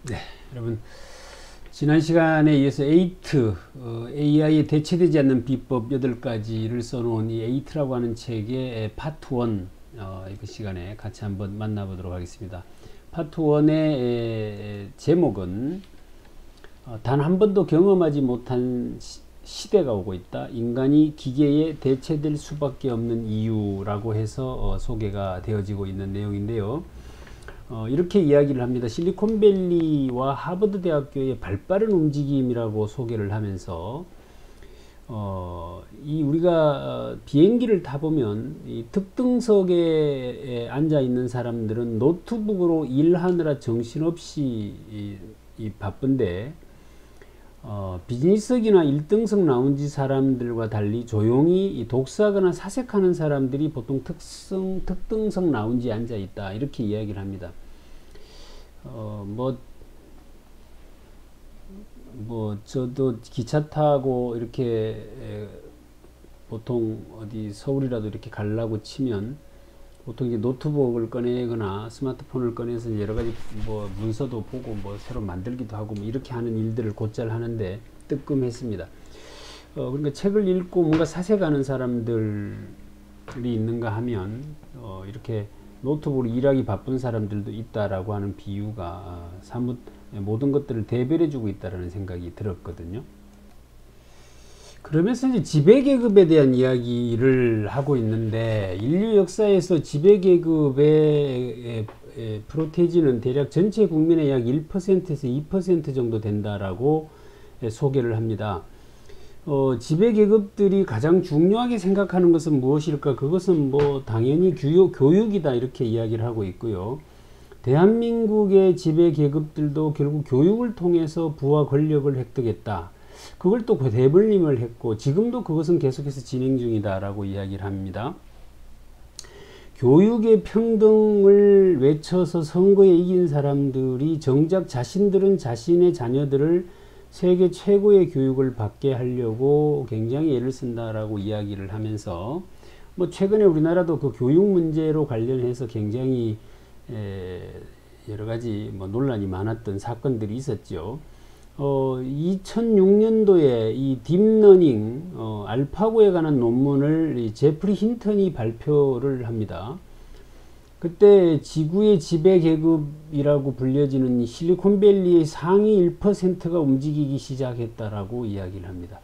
네, 여러분 지난 시간에 이어서 에이트 AI에 대체되지 않는 비법 8가지를 써놓은 이 에이트라고 하는 책의 파트 1 이 시간에 같이 한번 만나보도록 하겠습니다. 파트 1의 제목은 단 한 번도 경험하지 못한 시대가 오고 있다. 인간이 기계에 대체될 수밖에 없는 이유라고 해서 소개가 되어지고 있는 내용인데요. 이렇게 이야기를 합니다. 실리콘밸리와 하버드 대학교의 발빠른 움직임이라고 소개를 하면서 우리가 비행기를 타보면 이 특등석에 앉아 있는 사람들은 노트북으로 일하느라 정신없이 바쁜데 비즈니스석이나 1등석 라운지 사람들과 달리 조용히 독서하거나 사색하는 사람들이 보통 특등석 라운지에 앉아 있다, 이렇게 이야기를 합니다. 저도 기차 타고 이렇게 보통 어디 서울이라도 이렇게 가려고 치면 보통 이제 노트북을 꺼내거나 스마트폰을 꺼내서 여러 가지 문서도 보고 새로 만들기도 하고 이렇게 하는 일들을 곧잘 하는데 뜨끔했습니다. 그러니까 책을 읽고 뭔가 사색하는 사람들이 있는가 하면 이렇게 노트북으로 일하기 바쁜 사람들도 있다라고 하는 비유가 사뭇 모든 것들을 대별해주고 있다라는 생각이 들었거든요. 그러면서 이제 지배계급에 대한 이야기를 하고 있는데, 인류 역사에서 지배계급의 프로테이지는 대략 전체 국민의 약 1%에서 2% 정도 된다라고 소개를 합니다. 지배계급들이 가장 중요하게 생각하는 것은 무엇일까? 그것은 당연히 교육이다, 이렇게 이야기를 하고 있고요. 대한민국의 지배계급들도 결국 교육을 통해서 부와 권력을 획득했다. 그걸 또 대물림을 했고 지금도 그것은 계속해서 진행 중이다라고 이야기를 합니다. 교육의 평등을 외쳐서 선거에 이긴 사람들이 정작 자신들은 자신의 자녀들을 세계 최고의 교육을 받게 하려고 굉장히 애를 쓴다라고 이야기를 하면서 최근에 우리나라도 그 교육 문제로 관련해서 굉장히 여러 가지 논란이 많았던 사건들이 있었죠. 2006년도에 이 딥러닝 알파고에 관한 논문을 제프리 힌턴이 발표를 합니다. 그때 지구의 지배계급이라고 불려지는 실리콘밸리의 상위 1%가 움직이기 시작했다라고 이야기를 합니다.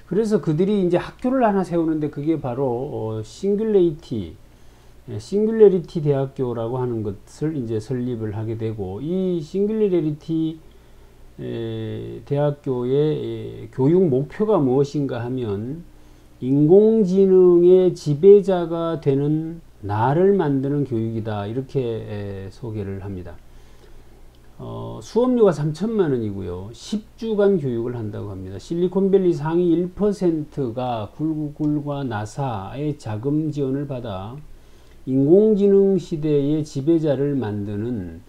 그래서 그들이 이제 학교를 하나 세우는데 그게 바로 싱귤레리티 대학교라고 하는 것을 이제 설립을 하게 되고, 이 싱귤레리티 대학교의 교육 목표가 무엇인가 하면 인공지능의 지배자가 되는 나를 만드는 교육이다, 이렇게 소개를 합니다. 수업료가 3천만 원이고요. 10주간 교육을 한다고 합니다. 실리콘밸리 상위 1%가 구글과 나사의 자금 지원을 받아 인공지능 시대의 지배자를 만드는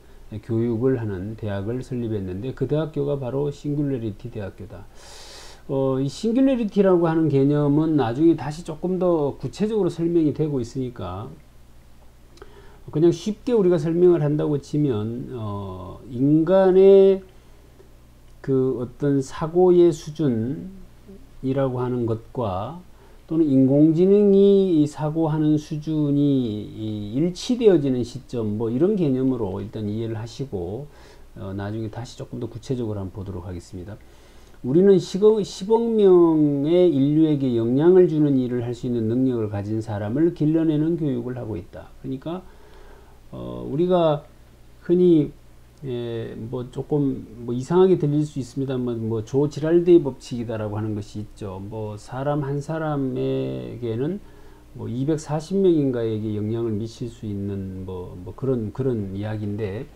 교육을 하는 대학을 설립했는데, 그 대학교가 바로 싱귤레리티 대학교다. 이 싱귤레리티라고 하는 개념은 나중에 다시 조금 더 구체적으로 설명이 되고 있으니까 그냥 쉽게 우리가 설명을 한다고 치면 인간의 그 어떤 사고의 수준이라고 하는 것과 또는 인공지능이 사고하는 수준이 일치되어지는 시점, 이런 개념으로 일단 이해를 하시고 나중에 다시 조금 더 구체적으로 한번 보도록 하겠습니다. 우리는 10억 명의 인류에게 영향을 주는 일을 할 수 있는 능력을 가진 사람을 길러내는 교육을 하고 있다. 그러니까 우리가 흔히 조금 이상하게 들릴 수 있습니다만 조 지랄드의 법칙이다라고 하는 것이 있죠. 사람 한 사람에게는 240명인가에게 영향을 미칠 수 있는 그런 이야기인데,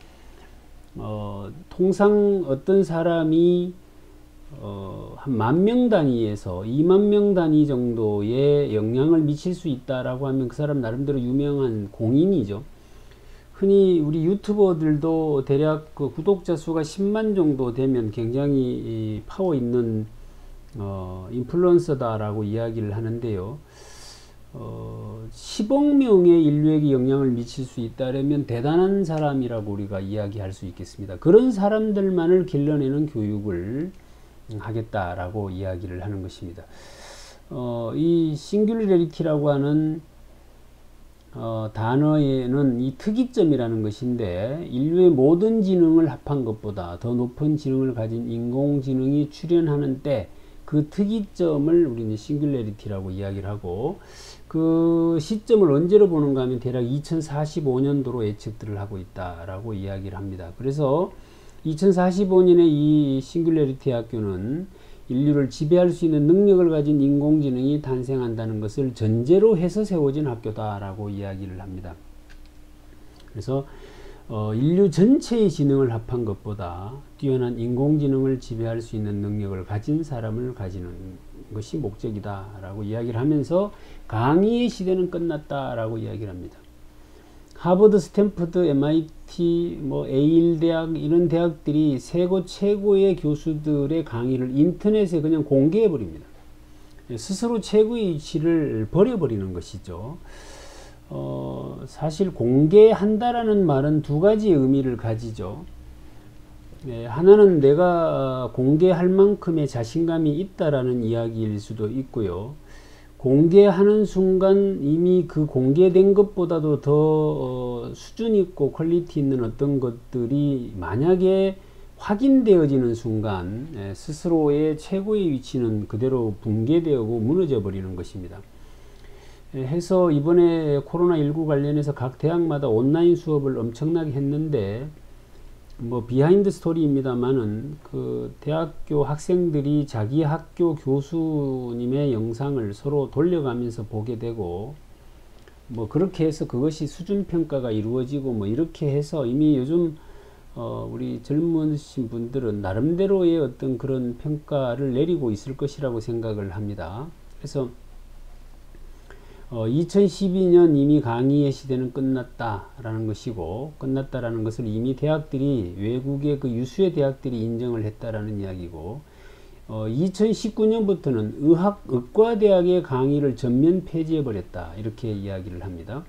통상 어떤 사람이 한 10,000명 단위에서 20,000명 단위 정도의 영향을 미칠 수 있다라고 하면 그 사람 나름대로 유명한 공인이죠. 흔히 우리 유튜버들도 대략 그 구독자 수가 10만 정도 되면 굉장히 파워 있는 인플루언서다라고 이야기를 하는데요. 10억 명의 인류에게 영향을 미칠 수 있다면 대단한 사람이라고 우리가 이야기할 수 있겠습니다. 그런 사람들만을 길러내는 교육을 하겠다라고 이야기를 하는 것입니다. 이 싱귤레리티라고 하는 단어에는 이 특이점이라는 것인데, 인류의 모든 지능을 합한 것보다 더 높은 지능을 가진 인공지능이 출현하는 때 그 특이점을 우리는 싱귤레리티라고 이야기를 하고, 그 시점을 언제로 보는가 하면 대략 2045년도로 예측들을 하고 있다라고 이야기를 합니다. 그래서 2045년에 이 싱귤레리티 학교는 인류를 지배할 수 있는 능력을 가진 인공지능이 탄생한다는 것을 전제로 해서 세워진 학교다라고 이야기를 합니다. 그래서 인류 전체의 지능을 합한 것보다 뛰어난 인공지능을 지배할 수 있는 능력을 가진 사람을 가지는 것이 목적이다라고 이야기를 하면서 강의의 시대는 끝났다라고 이야기를 합니다. 하버드, 스탠퍼드, MIT, 에일 대학, 이런 대학들이 세계 최고의 교수들의 강의를 인터넷에 그냥 공개해 버립니다. 스스로 최고의 위치를 버려버리는 것이죠. 사실 공개한다라는 말은 두 가지의 의미를 가지죠. 하나는 내가 공개할 만큼의 자신감이 있다라는 이야기일 수도 있고요. 공개하는 순간 이미 그 공개된 것보다도 더 수준 있고 퀄리티 있는 어떤 것들이 만약에 확인되어지는 순간 스스로의 최고의 위치는 그대로 붕괴되고 무너져 버리는 것입니다. 해서 이번에 코로나19 관련해서 각 대학마다 온라인 수업을 엄청나게 했는데, 비하인드 스토리입니다만은 그 대학교 학생들이 자기 학교 교수님의 영상을 서로 돌려가면서 보게 되고, 그렇게 해서 그것이 수준 평가가 이루어지고 이렇게 해서 이미 요즘 우리 젊으신 분들은 나름대로의 어떤 그런 평가를 내리고 있을 것이라고 생각을 합니다. 그래서 2012년 이미 강의의 시대는 끝났다라는 것이고, 끝났다라는 것을 이미 대학들이, 외국의 그 유수의 대학들이 인정을 했다라는 이야기고, 2019년부터는 의과대학의 강의를 전면 폐지해 버렸다, 이렇게 이야기를 합니다.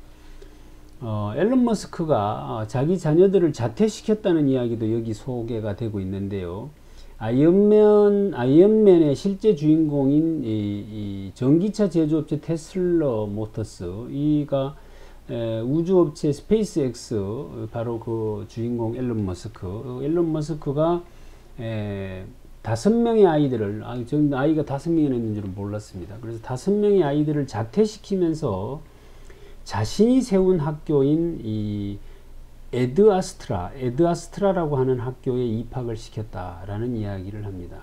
앨런 머스크가 자기 자녀들을 자퇴시켰다는 이야기도 여기 소개가 되고 있는데요. 아이언맨의 실제 주인공인 이 전기차 제조업체 테슬라 모터스, 이가 우주업체 스페이스X, 바로 그 주인공 앨런 머스크가 5명의 아이들을, 저는 아이가 5명이나 있는 줄은 몰랐습니다. 그래서 5명의 아이들을 자퇴시키면서 자신이 세운 학교인 이 에드아스트라라고 하는 학교에 입학을 시켰다라는 이야기를 합니다.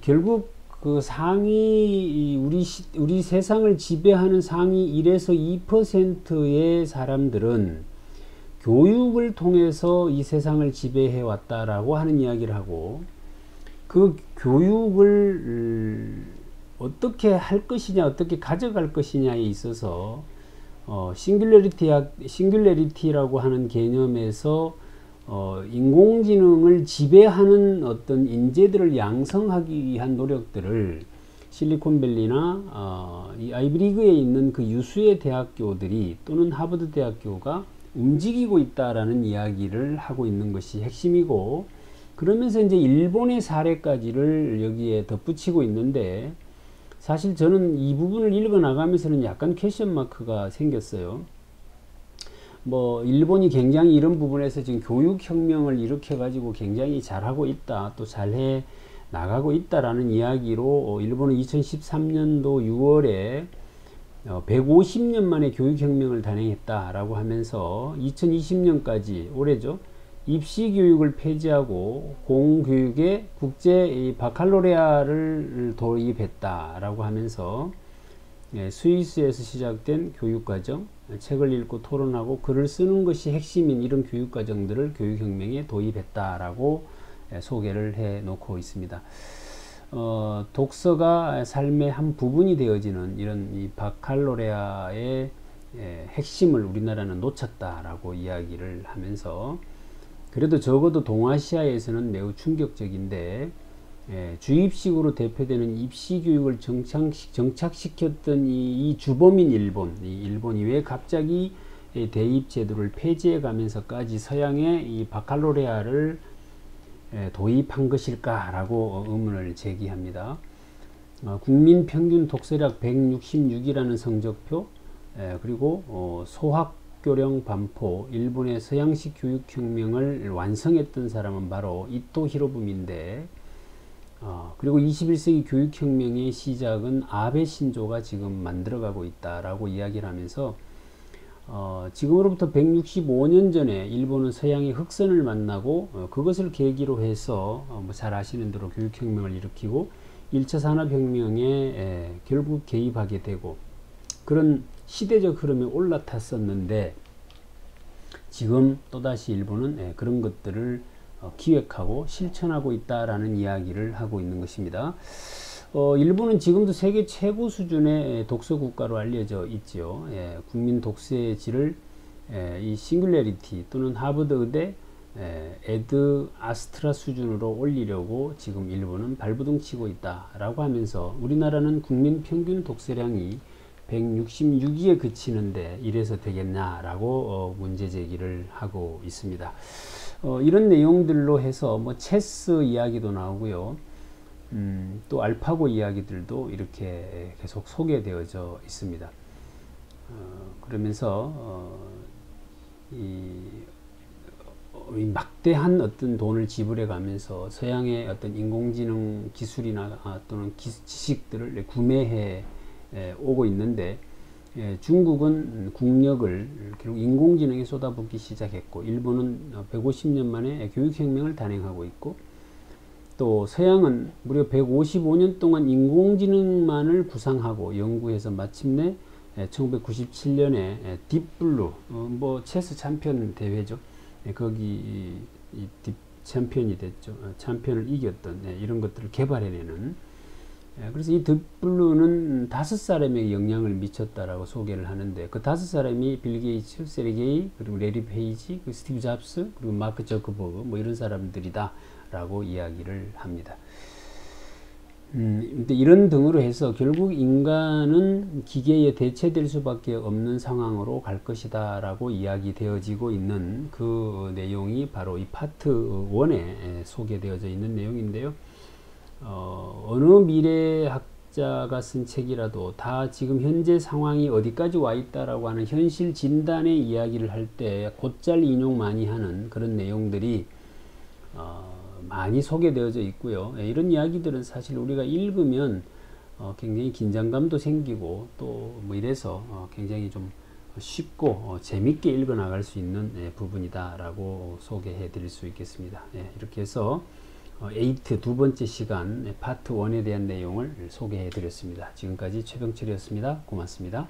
결국 그 상위, 우리 세상을 지배하는 상위 1에서 2%의 사람들은 교육을 통해서 이 세상을 지배해 왔다라고 하는 이야기를 하고, 그 교육을 어떻게 할 것이냐, 어떻게 가져갈 것이냐에 있어서 싱귤레리티라고 하는 개념에서 인공지능을 지배하는 어떤 인재들을 양성하기 위한 노력들을 실리콘밸리나 이 아이비리그에 있는 그 유수의 대학교들이 또는 하버드 대학교가 움직이고 있다라는 이야기를 하고 있는 것이 핵심이고, 그러면서 이제 일본의 사례까지를 여기에 덧붙이고 있는데, 사실 저는 이 부분을 읽어 나가면서는 약간 퀘스천 마크가 생겼어요. 일본이 굉장히 이런 부분에서 지금 교육혁명을 일으켜 가지고 굉장히 잘하고 있다, 또 잘해 나가고 있다라는 이야기로 일본은 2013년도 6월에 150년 만에 교육혁명을 단행했다라고 하면서 2020년까지 올해죠, 입시교육을 폐지하고 공교육에 국제 바칼로레아를 도입했다라고 하면서 스위스에서 시작된 교육과정, 책을 읽고 토론하고 글을 쓰는 것이 핵심인 이런 교육과정들을 교육혁명에 도입했다라고 소개를 해 놓고 있습니다. 독서가 삶의 한 부분이 되어지는 이런 이 바칼로레아의 핵심을 우리나라는 놓쳤다라고 이야기를 하면서, 그래도 적어도 동아시아에서는 매우 충격적인데, 주입식으로 대표되는 입시 교육을 정착시켰던 이 주범인 일본이 왜 갑자기 대입 제도를 폐지해 가면서까지 서양의 이 바칼로레아를 도입한 것일까라고 의문을 제기합니다. 국민 평균 독서력 166이라는 성적표, 그리고 소학교령 반포, 일본의 서양식 교육혁명을 완성했던 사람은 바로 이토 히로부미인데, 그리고 21세기 교육혁명의 시작은 아베 신조가 지금 만들어가고 있다라고 이야기를 하면서, 지금으로부터 165년 전에 일본은 서양의 흑선을 만나고 그것을 계기로 해서 잘 아시는 대로 교육혁명을 일으키고 1차 산업혁명에 결국 개입하게 되고 그런 시대적 흐름에 올라탔었는데, 지금 또다시 일본은 그런 것들을 기획하고 실천하고 있다라는 이야기를 하고 있는 것입니다. 일본은 지금도 세계 최고 수준의 독서 국가로 알려져 있죠. 국민 독서의 질을 이 싱귤레리티 또는 하버드 의대 에드 아스트라 수준으로 올리려고 지금 일본은 발버둥 치고 있다라고 하면서, 우리나라는 국민 평균 독서량이 166위에 그치는데 이래서 되겠냐라고 문제 제기를 하고 있습니다. 이런 내용들로 해서 뭐 체스 이야기도 나오고요. 또 알파고 이야기들도 이렇게 계속 소개되어져 있습니다. 그러면서 이 막대한 어떤 돈을 지불해 가면서 서양의 어떤 인공지능 기술이나 또는 지식들을 구매해 오고 있는데, 중국은 국력을 결국 인공지능에 쏟아붓기 시작했고, 일본은 150년 만에 교육혁명을 단행하고 있고, 또 서양은 무려 155년 동안 인공지능만을 구상하고 연구해서 마침내 1997년에 딥블루, 뭐 체스 챔피언 대회죠. 거기 딥 챔피언이 됐죠. 챔피언을 이겼던 이런 것들을 개발해내는. 그래서 이 딥블루는 5사람에게 영향을 미쳤다라고 소개를 하는데, 그 5사람이 빌 게이츠, 세르게이, 그리고 레리 페이지, 스티브 잡스, 그리고 마크 저커버그, 뭐 이런 사람들이다 라고 이야기를 합니다. 근데 이런 등으로 해서 결국 인간은 기계에 대체될 수밖에 없는 상황으로 갈 것이다 라고 이야기되어지고 있는 그 내용이 바로 이 파트 1에 소개되어져 있는 내용인데요. 어느 미래학자가 쓴 책이라도 다 지금 현재 상황이 어디까지 와 있다라고 하는 현실 진단의 이야기를 할 때 곧잘 인용 많이 하는 그런 내용들이 많이 소개되어져 있고요. 이런 이야기들은 사실 우리가 읽으면 굉장히 긴장감도 생기고 또 뭐 이래서 굉장히 좀 쉽고 재밌게 읽어 나갈 수 있는 부분이다 라고 소개해 드릴 수 있겠습니다. 이렇게 해서 8 두 번째 시간 파트 1에 대한 내용을 소개해 드렸습니다. 지금까지 최병철이었습니다. 고맙습니다.